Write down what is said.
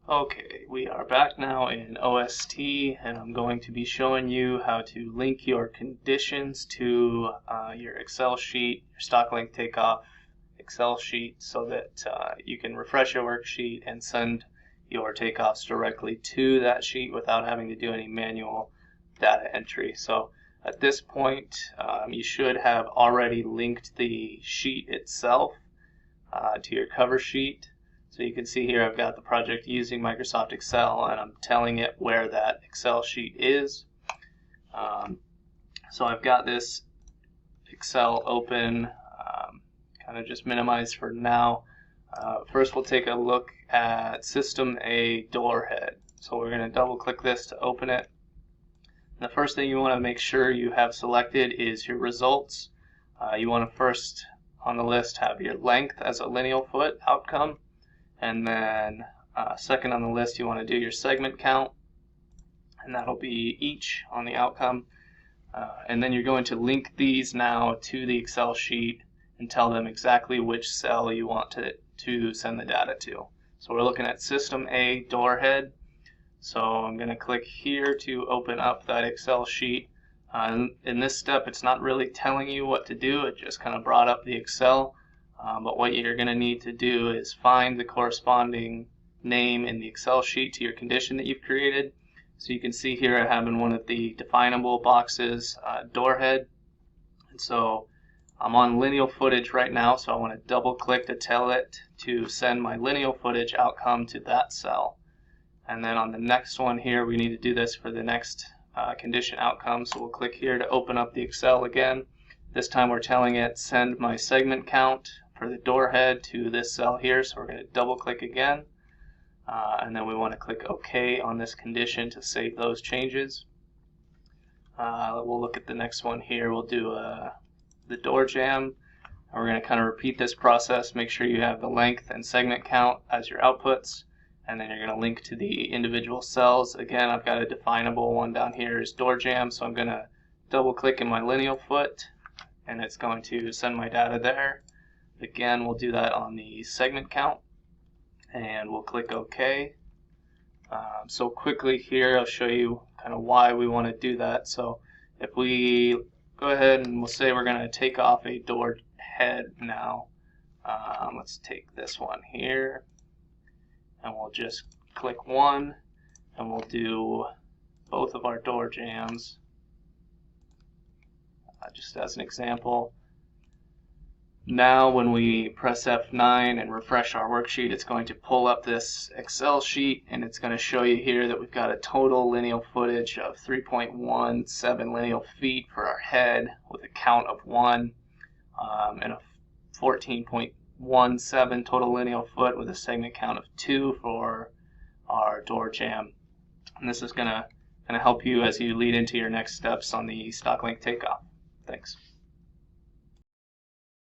Okay, we are back now in OST, and I'm going to be showing you how to link your conditions to your Excel sheet, your stock length takeoff Excel sheet, so that you can refresh your worksheet and send your takeoffs directly to that sheet without having to do any manual data entry. So at this point, you should have already linked the sheet itself to your cover sheet. So you can see here I've got the project using Microsoft Excel, and I'm telling it where that Excel sheet is. So I've got this Excel open, kind of just minimized for now. First we'll take a look at System A door head. So we're going to double click this to open it. And the first thing you want to make sure you have selected is your results. You want to first on the list have your length as a lineal foot outcome. And then second on the list, you want to do your segment count, and that'll be each on the outcome. And then you're going to link these now to the Excel sheet and tell them exactly which cell you want to send the data to. So we're looking at System A door head. So I'm going to click here to open up that Excel sheet. In this step, it's not really telling you what to do. It just kind of brought up the Excel. But what you're going to need to do is find the corresponding name in the Excel sheet to your condition that you've created. So you can see here I have in one of the definable boxes door head. And so I'm on lineal footage right now, so I want to double click to tell it to send my lineal footage outcome to that cell. And then on the next one here, we need to do this for the next condition outcome. So we'll click here to open up the Excel again. This time we're telling it send my segment count for the door head to this cell here, so we're going to double click again, and then we want to click OK on this condition to save those changes. We'll look at the next one here. We'll do the door jamb. We're going to kind of repeat this process. Make sure you have the length and segment count as your outputs, and then you're going to link to the individual cells. Again, I've got a definable one down here is door jamb, so I'm going to double click in my lineal foot, and it's going to send my data there. Again, we'll do that on the segment count, and we'll click OK. So quickly here, I'll show you kind of why we want to do that. So if we go ahead and we'll say we're going to take off a door head now. Let's take this one here, and we'll just click one, and we'll do both of our door jambs. Just as an example. Now when we press F9 and refresh our worksheet, it's going to pull up this Excel sheet, and it's going to show you here that we've got a total lineal footage of 3.17 lineal feet for our head with a count of 1, and a 14.17 total lineal foot with a segment count of 2 for our door jamb. And this is going to help you as you lead into your next steps on the stock length takeoff. Thanks.